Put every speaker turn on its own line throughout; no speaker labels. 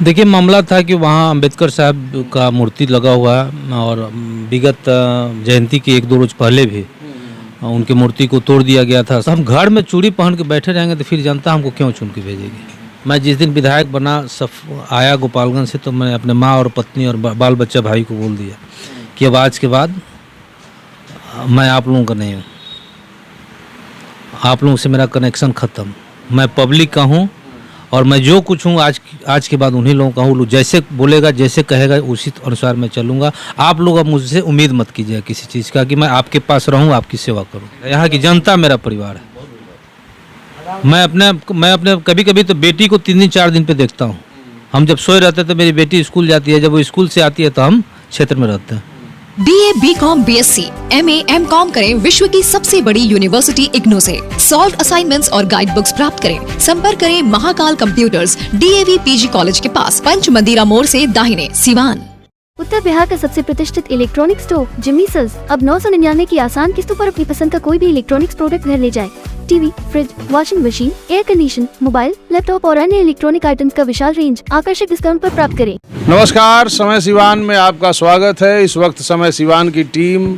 देखिए, मामला था कि वहाँ अंबेडकर साहब का मूर्ति लगा हुआ है और विगत जयंती के 1-2 रोज़ पहले भी उनकी मूर्ति को तोड़ दिया गया था। हम घर में चूड़ी पहन के बैठे रहेंगे तो फिर जनता हमको क्यों चुन के भेजेगी। मैं जिस दिन विधायक बना आया गोपालगंज से, तो मैं अपने माँ और पत्नी और बाल बच्चा भाई को बोल दिया कि अब आज के बाद मैं आप लोगों का नहीं हूँ, आप लोगों से मेरा कनेक्शन ख़त्म। मैं पब्लिक का हूँ और मैं जो कुछ हूँ आज के बाद उन्हीं लोगों का हूँ। जैसे बोलेगा, जैसे कहेगा, उसी अनुसार मैं चलूँगा। आप लोग अब मुझसे उम्मीद मत कीजिए किसी चीज़ का कि मैं आपके पास रहूँ, आपकी सेवा करूँ। यहाँ की जनता मेरा परिवार है। मैं अपने कभी-कभी तो बेटी को 3 दिन 4 दिन पे देखता हूँ। हम जब सोए रहते तो मेरी बेटी स्कूल जाती है, जब वो स्कूल से आती है तो हम क्षेत्र में रहते हैं।
BA, BCom, BSc, MA, MCom करें विश्व की सबसे बड़ी यूनिवर्सिटी इग्नू से। सॉल्व असाइनमेंट्स और गाइड बुक्स प्राप्त करें। संपर्क करें Mahakal computers, DAV PG college के पास, पंच मंदिरा मोड़ से दाहिने, सिवान।
उत्तर बिहार का सबसे प्रतिष्ठित इलेक्ट्रॉनिक स्टोर जिम्नी सेल्स अब 999 की आसान किस्तों पर अपनी पसंद का कोई भी इलेक्ट्रॉनिक्स प्रोडक्ट घर ले जाए। TV, fridge, washing machine, air condition, mobile, laptop और अन्य इलेक्ट्रॉनिक आइटम्स का विशाल रेंज आकर्षक डिस्काउंट पर प्राप्त करें।
नमस्कार, समय सिवान में आपका स्वागत है। इस वक्त समय सिवान की टीम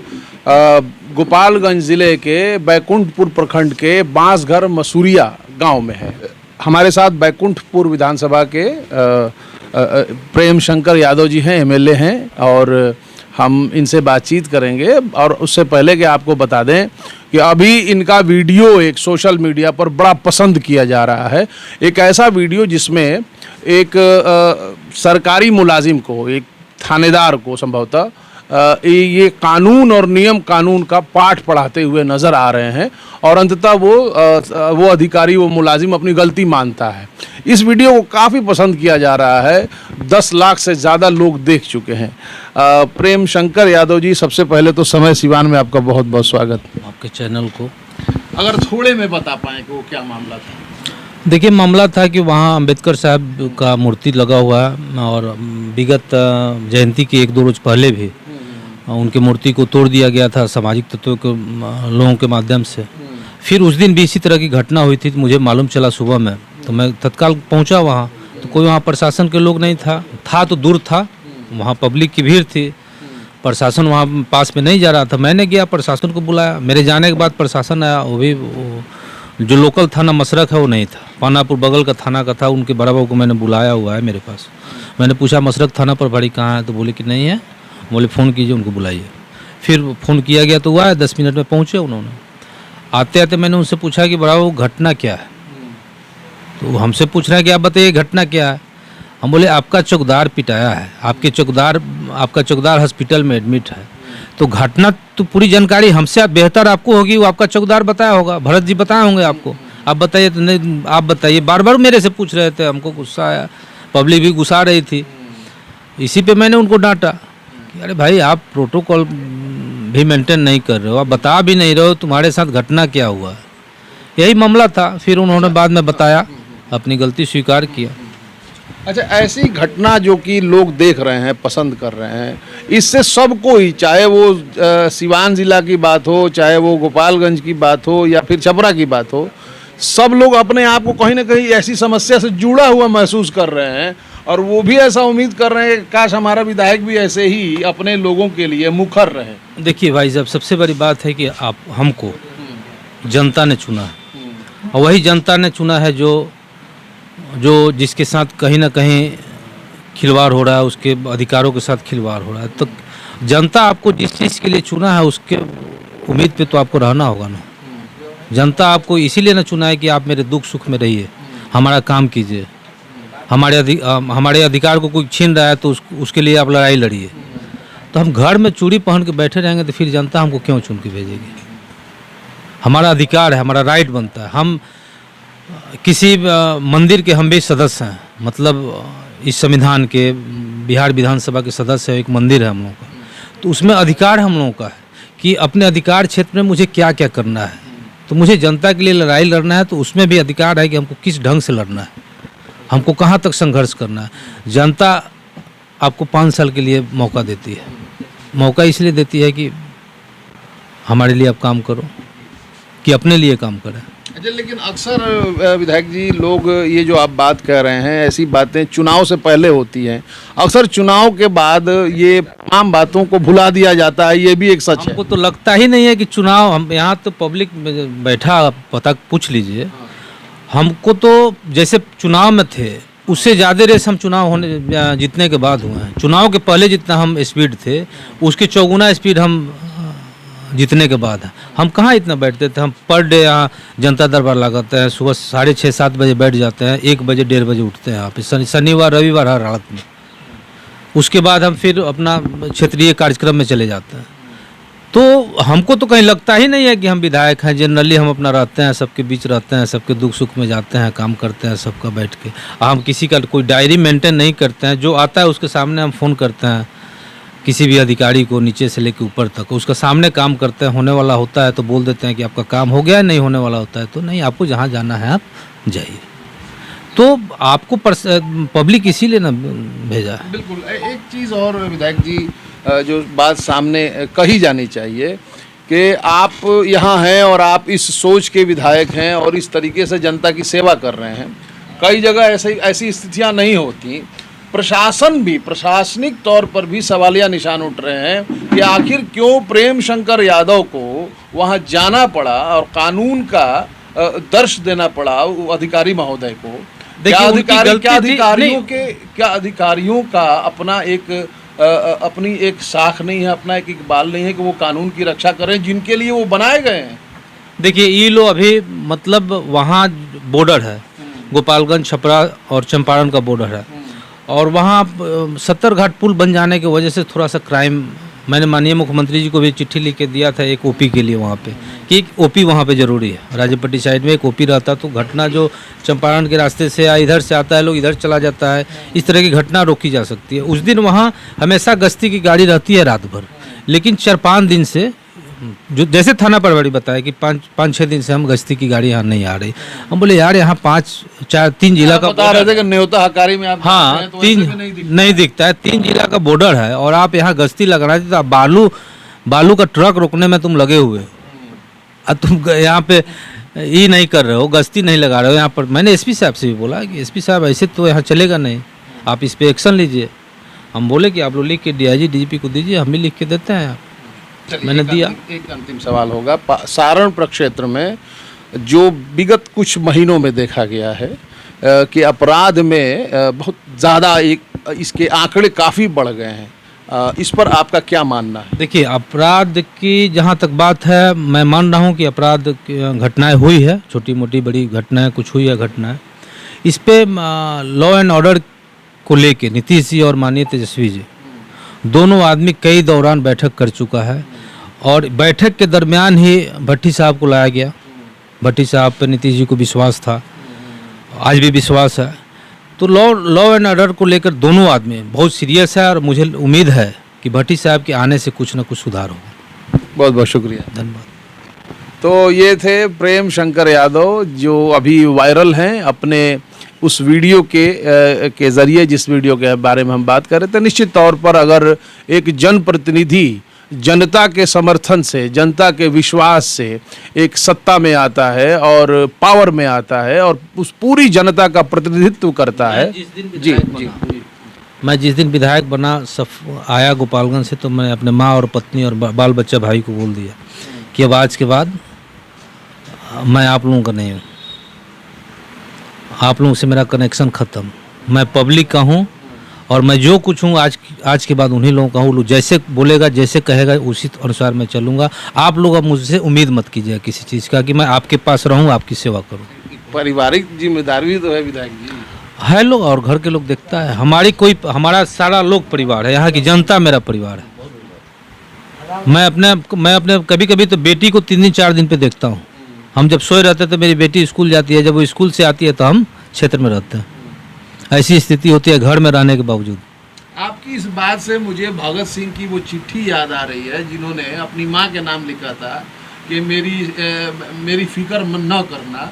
गोपालगंज जिले के बैकुंठपुर प्रखंड के बांसघर मसूरिया गांव में है। हमारे साथ बैकुंठपुर विधानसभा के प्रेम शंकर यादव जी हैं, MLA हैं, और हम इनसे बातचीत करेंगे। और उससे पहले कि आपको बता दें कि अभी इनका वीडियो एक सोशल मीडिया पर बड़ा पसंद किया जा रहा है। एक ऐसा वीडियो जिसमें एक सरकारी मुलाजिम को, एक थानेदार को संभवतः ये कानून और नियम कानून का पाठ पढ़ाते हुए नज़र आ रहे हैं और अंततः वो अधिकारी, वो मुलाजिम अपनी गलती मानता है। इस वीडियो को काफ़ी पसंद किया जा रहा है। 10 लाख से ज़्यादा लोग देख चुके हैं। प्रेम शंकर यादव जी, सबसे पहले तो समय सिवान में आपका बहुत बहुत स्वागत।
आपके चैनल को
अगर थोड़े में बता पाएँ कि वो क्या मामला था।
देखिए, मामला था कि वहाँ अंबेडकर साहब का मूर्ति लगा हुआ है और विगत जयंती के 1-2 रोज़ पहले भी उनकी मूर्ति को तोड़ दिया गया था सामाजिक तत्वों के लोगों के माध्यम से। फिर उस दिन भी इसी तरह की घटना हुई थी। मुझे मालूम चला सुबह में, तो मैं तत्काल पहुंचा वहाँ। तो कोई वहाँ प्रशासन के लोग नहीं था तो दूर था, वहाँ पब्लिक की भीड़ थी। प्रशासन वहाँ पास में नहीं जा रहा था। मैंने गया, प्रशासन को बुलाया। मेरे जाने के बाद प्रशासन आया। वो भी जो लोकल थाना मशरक है वो नहीं था, पानापुर बगल का थाना का था। उनके बड़ा बाबू को मैंने बुलाया हुआ है मेरे पास। मैंने पूछा मशरक थाना पर भाई कहाँ है, तो बोले कि नहीं है। बोले फ़ोन कीजिए, उनको बुलाइए। फिर फ़ोन किया गया तो हुआ है, 10 मिनट में पहुँचे उन्होंने। आते आते मैंने उनसे पूछा कि बड़ा वो घटना क्या है। तो हमसे पूछ रहे हैं कि आप बताइए घटना क्या है। हम बोले आपका चौकीदार पिटाया है, आपका चौकीदार हॉस्पिटल में एडमिट है। तो घटना तो पूरी जानकारी हमसे बेहतर आपको होगी, वो आपका चौकीदार बताया होगा, भरत जी बताए होंगे आपको। आप बताइए। तो नहीं, आप बताइए। बार बार मेरे से पूछ रहे थे। हमको गुस्सा आया, पब्लिक भी गुस्सा रही थी। इसी पे मैंने उनको डांटा। अरे भाई, आप प्रोटोकॉल भी मेंटेन नहीं कर रहे हो, आप बता भी नहीं रहे हो तुम्हारे साथ घटना क्या हुआ। यही मामला था। फिर उन्होंने बाद में बताया, अपनी गलती स्वीकार किया।
अच्छा, ऐसी घटना जो कि लोग देख रहे हैं, पसंद कर रहे हैं, इससे सबको ही, चाहे वो सिवान ज़िला की बात हो, चाहे वो गोपालगंज की बात हो या फिर छपरा की बात हो, सब लोग अपने आप को कहीं ना कहीं ऐसी समस्या से जुड़ा हुआ महसूस कर रहे हैं। और वो भी ऐसा उम्मीद कर रहे हैं कि काश हमारा विधायक भी ऐसे ही अपने लोगों के लिए मुखर रहे।
देखिए भाई साहब, सबसे बड़ी बात है कि आप हमको जनता ने चुना है, और वही जनता ने चुना है जो जिसके साथ कहीं ना कहीं खिलवाड़ हो रहा है, उसके अधिकारों के साथ खिलवाड़ हो रहा है। तो जनता आपको जिस चीज़ के लिए चुना है उसके उम्मीद पे तो आपको रहना होगा ना। जनता आपको इसीलिए ना चुना है कि आप मेरे दुख सुख में रहिए, हमारा काम कीजिए, हमारे अधिकार को कोई छीन रहा है तो उसके लिए आप लड़ाई लड़िए। तो हम घर में चूड़ी पहन के बैठे रहेंगे तो फिर जनता हमको क्यों चुन के भेजेगी। हमारा अधिकार है, हमारा राइट बनता है। हम किसी मंदिर के हम भी सदस्य हैं, मतलब इस संविधान के, बिहार विधानसभा के सदस्य है। एक मंदिर है हम लोगों का, तो उसमें अधिकार हम लोगों का है कि अपने अधिकार क्षेत्र में मुझे क्या क्या करना है। तो मुझे जनता के लिए लड़ाई लड़ना है, तो उसमें भी अधिकार है कि हमको किस ढंग से लड़ना है, हमको कहाँ तक संघर्ष करना है। जनता आपको 5 साल के लिए मौका देती है। मौका इसलिए देती है कि हमारे लिए आप काम करो, कि अपने लिए काम करें।
जी, लेकिन अक्सर विधायक जी लोग ये जो आप बात कह रहे हैं ऐसी बातें चुनाव से पहले होती हैं, अक्सर चुनाव के बाद ये आम बातों को भुला दिया जाता है, ये भी एक सच है।
हमको तो लगता ही नहीं है कि चुनाव, हम यहाँ तो पब्लिक बैठा, पता पूछ लीजिए, हमको तो जैसे चुनाव में थे उससे ज़्यादा रेस हम चुनाव होने जीतने के बाद हुए हैं। चुनाव के पहले जितना हम स्पीड थे उसके चौगुना स्पीड हम जीतने के बाद है। हम कहाँ इतना बैठते थे, हम पर डे यहाँ जनता दरबार लगाते हैं, सुबह 6:30-7 बजे बैठ जाते हैं, 1 बजे 1:30 बजे उठते हैं यहाँ पे, शनिवार रविवार हर हालत में। उसके बाद हम फिर अपना क्षेत्रीय कार्यक्रम में चले जाते हैं। तो हमको तो कहीं लगता ही नहीं है कि हम विधायक हैं। जनरली हम अपना रहते हैं, सबके बीच रहते हैं, सबके दुख सुख में जाते हैं, काम करते हैं सबका बैठ के। हम किसी का कोई डायरी मेंटेन नहीं करते हैं, जो आता है उसके सामने हम फ़ोन करते हैं, किसी भी अधिकारी को नीचे से लेकर ऊपर तक उसका सामने काम करते हैं। होने वाला होता है तो बोल देते हैं कि आपका काम हो गया है, नहीं होने वाला होता है तो नहीं, आपको जहाँ जाना है आप जाइए। तो आपको पब्लिक इसीलिए ना भेजा है।
बिल्कुल। एक चीज़ और विधायक जी, जो बात सामने कही जानी चाहिए कि आप यहाँ हैं और आप इस सोच के विधायक हैं और इस तरीके से जनता की सेवा कर रहे हैं। कई जगह ऐसी स्थितियाँ नहीं होती। प्रशासन भी, प्रशासनिक तौर पर भी सवालिया निशान उठ रहे हैं कि आखिर क्यों प्रेम शंकर यादव को वहाँ जाना पड़ा और कानून का दर्श देना पड़ा अधिकारी महोदय को। क्या अधिकारियों का अपना अपनी एक साख नहीं है, अपना एक इकबाल नहीं है कि वो कानून की रक्षा करें जिनके लिए वो बनाए गए हैं।
देखिए ये लो अभी मतलब वहाँ बॉर्डर है, गोपालगंज छपरा और चंपारण का बॉर्डर है, और वहाँ 70 घाट पुल बन जाने की वजह से थोड़ा सा क्राइम, मैंने माननीय मुख्यमंत्री जी को भी चिट्ठी लिख के दिया था एक ओपी के लिए वहाँ पे, कि एक ओपी वहाँ पे ज़रूरी है। राजेपट्टी साइड में एक ओपी रहता तो घटना जो चंपारण के रास्ते से या इधर से आता है लोग इधर चला जाता है, इस तरह की घटना रोकी जा सकती है। उस दिन वहाँ हमेशा गश्ती की गाड़ी रहती है रात भर, लेकिन 4-5 दिन से, जो जैसे थाना प्रभारी बताया कि 5-6 दिन से हम गश्ती की गाड़ी यहाँ नहीं आ रही। हम बोले यार यहाँ 3 जिला का
बता रहे थे कि न्योता हकारी में आप
हाँ
तो
3 नहीं दिखता है, 3 जिला का बॉर्डर है और आप यहाँ गश्ती लगना थी तो आप बालू का ट्रक रोकने में तुम लगे हुए हो, तुम यहाँ पे ये नहीं कर रहे हो, गश्ती नहीं लगा रहे हो यहाँ पर। मैंने एसपी साहब से भी बोला कि एसपी साहब ऐसे तो यहाँ चलेगा नहीं, आप इस पर एक्शन लीजिए। हम बोले कि आप लोग लिख के DIG DGP को दीजिए, हम भी लिख के देते हैं। मैंने दिया। एक
अंतिम सवाल होगा, सारण प्रक्षेत्र में जो विगत कुछ महीनों में देखा गया है कि अपराध में बहुत ज़्यादा इसके आंकड़े काफ़ी बढ़ गए हैं, इस पर आपका क्या मानना है? देखिए
अपराध की जहाँ तक बात है, मैं मान रहा हूँ कि अपराध घटनाएं हुई है, छोटी मोटी बड़ी घटनाएं कुछ हुई है घटनाएं। इस पे लॉ एंड ऑर्डर को लेके नीतीश जी और माननीय तेजस्वी जी दोनों आदमी कई दौरान बैठक कर चुका है, और बैठक के दरमियान ही भट्टी साहब को लाया गया। भट्टी साहब पर नीतीश जी को विश्वास था, आज भी विश्वास है। तो लॉ एंड ऑर्डर को लेकर दोनों आदमी बहुत सीरियस है, और मुझे उम्मीद है कि भट्टी साहब के आने से कुछ न कुछ सुधार होगा।
बहुत बहुत शुक्रिया,
धन्यवाद।
तो ये थे प्रेम शंकर यादव जो अभी वायरल हैं अपने उस वीडियो के ज़रिए, जिस वीडियो के बारे में हम बात कर रहे थे। निश्चित तौर पर अगर एक जनप्रतिनिधि जनता के समर्थन से, जनता के विश्वास से एक सत्ता में आता है और पावर में आता है और उस पूरी जनता का प्रतिनिधित्व करता है। जी
मैं जिस दिन विधायक बना आया गोपालगंज से, तो मैं अपने माँ और पत्नी और बाल बच्चा भाई को बोल दिया कि अब आज के बाद मैं आप लोगों का नहीं हूँ, आप लोगों से मेरा कनेक्शन ख़त्म। मैं पब्लिक का हूँ और मैं जो कुछ हूँ आज के बाद उन्हीं लोगों का हूँ। जैसे बोलेगा, जैसे कहेगा, उसी अनुसार मैं चलूँगा। आप लोग अब मुझसे उम्मीद मत कीजिए किसी चीज़ का कि मैं आपके पास रहूँ, आपकी सेवा करूँ।
पारिवारिक जिम्मेदारी तो है विधायक जी,
है लोग और घर के लोग देखता है। हमारा सारा लोग परिवार है, यहाँ की जनता मेरा परिवार है। मैं अपने कभी कभी तो बेटी को 3 दिन 4 दिन पे देखता हूँ। हम जब सोए रहते तो मेरी बेटी स्कूल जाती है, जब वो स्कूल से आती है तो हम क्षेत्र में रहते हैं। ऐसी स्थिति होती है घर में रहने के बावजूद।
आपकी इस बात से मुझे भगत सिंह की वो चिट्ठी याद आ रही है जिन्होंने अपनी माँ के नाम लिखा था कि मेरी फिक्र न करना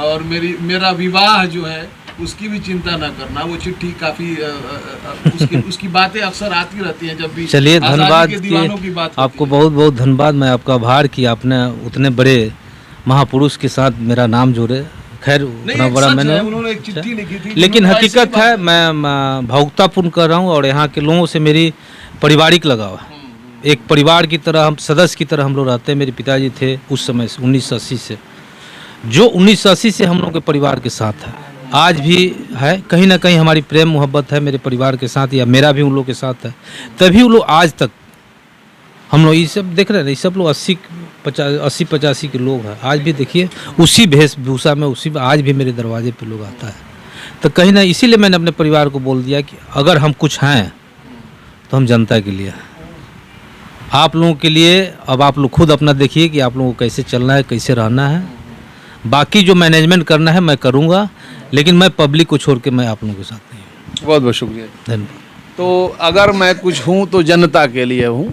और मेरा विवाह जो है उसकी भी चिंता न करना। वो चिट्ठी काफ़ी उसकी बातें अक्सर आती रहती हैं जब भी।
चलिए धन्यवाद, आपको बहुत बहुत धन्यवाद। मैं आपका आभार कि आपने उतने बड़े महापुरुष के साथ मेरा नाम जोड़े। खैर उतना बड़ा मैंने,
उन्होंने एक चिट्ठी लिखी थी,
लेकिन हकीकत है मैं भावुकतापूर्ण कर रहा हूँ और यहाँ के लोगों से मेरी पारिवारिक लगाव है। एक परिवार की तरह, हम सदस्य की तरह हम लोग रहते हैं। मेरे पिताजी थे उस समय से 1980 से, जो 1980 से हम लोग के परिवार के साथ है, आज भी है। कहीं ना कहीं हमारी प्रेम मोहब्बत है मेरे परिवार के साथ, या मेरा भी उन लोग के साथ है, तभी वो लोग आज तक हम लोग ये सब देख रहे हैं। ये सब लोग 80-85 के लोग हैं। आज भी देखिए उसी वेशभूषा में, उसी आज भी मेरे दरवाजे पे लोग आता है। तो कहीं ना, इसीलिए मैंने अपने परिवार को बोल दिया कि अगर हम कुछ हैं तो हम जनता के लिए हैं, आप लोगों के लिए। अब आप लोग खुद अपना देखिए कि आप लोगों को कैसे चलना है, कैसे रहना है। बाकी जो मैनेजमेंट करना है मैं करूँगा, लेकिन मैं पब्लिक को छोड़ के मैं आप लोगों के साथ नहीं हूँ।
बहुत बहुत शुक्रिया।
धन्यवाद।
तो अगर मैं कुछ हूँ तो जनता के लिए हूँ।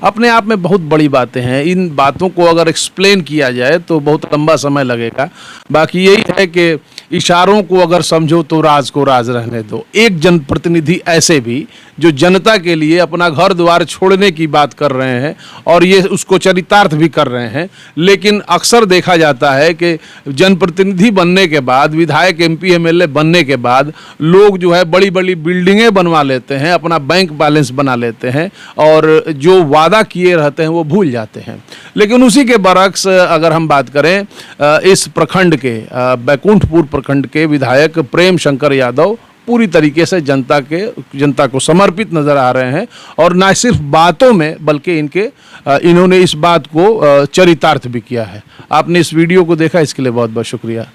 अपने आप में बहुत बड़ी बातें हैं। इन बातों को अगर एक्सप्लेन किया जाए तो बहुत लंबा समय लगेगा। बाकी यही है कि इशारों को अगर समझो तो राज को राज रहने दो। एक जनप्रतिनिधि ऐसे भी जो जनता के लिए अपना घर द्वार छोड़ने की बात कर रहे हैं और ये उसको चरितार्थ भी कर रहे हैं, लेकिन अक्सर देखा जाता है कि जनप्रतिनिधि बनने के बाद, विधायक MP MLA बनने के बाद लोग जो है बड़ी बड़ी बिल्डिंगें बनवा लेते हैं, अपना बैंक बैलेंस बना लेते हैं और जो वादा किए रहते हैं वो भूल जाते हैं। लेकिन उसी के बरक्स अगर हम बात करें, इस प्रखंड के बैकुंठपुर प्रखंड के विधायक प्रेम शंकर यादव पूरी तरीके से जनता को समर्पित नजर आ रहे हैं और न सिर्फ बातों में बल्कि इन्होंने इस बात को चरितार्थ भी किया है। आपने इस वीडियो को देखा, इसके लिए बहुत बहुत शुक्रिया।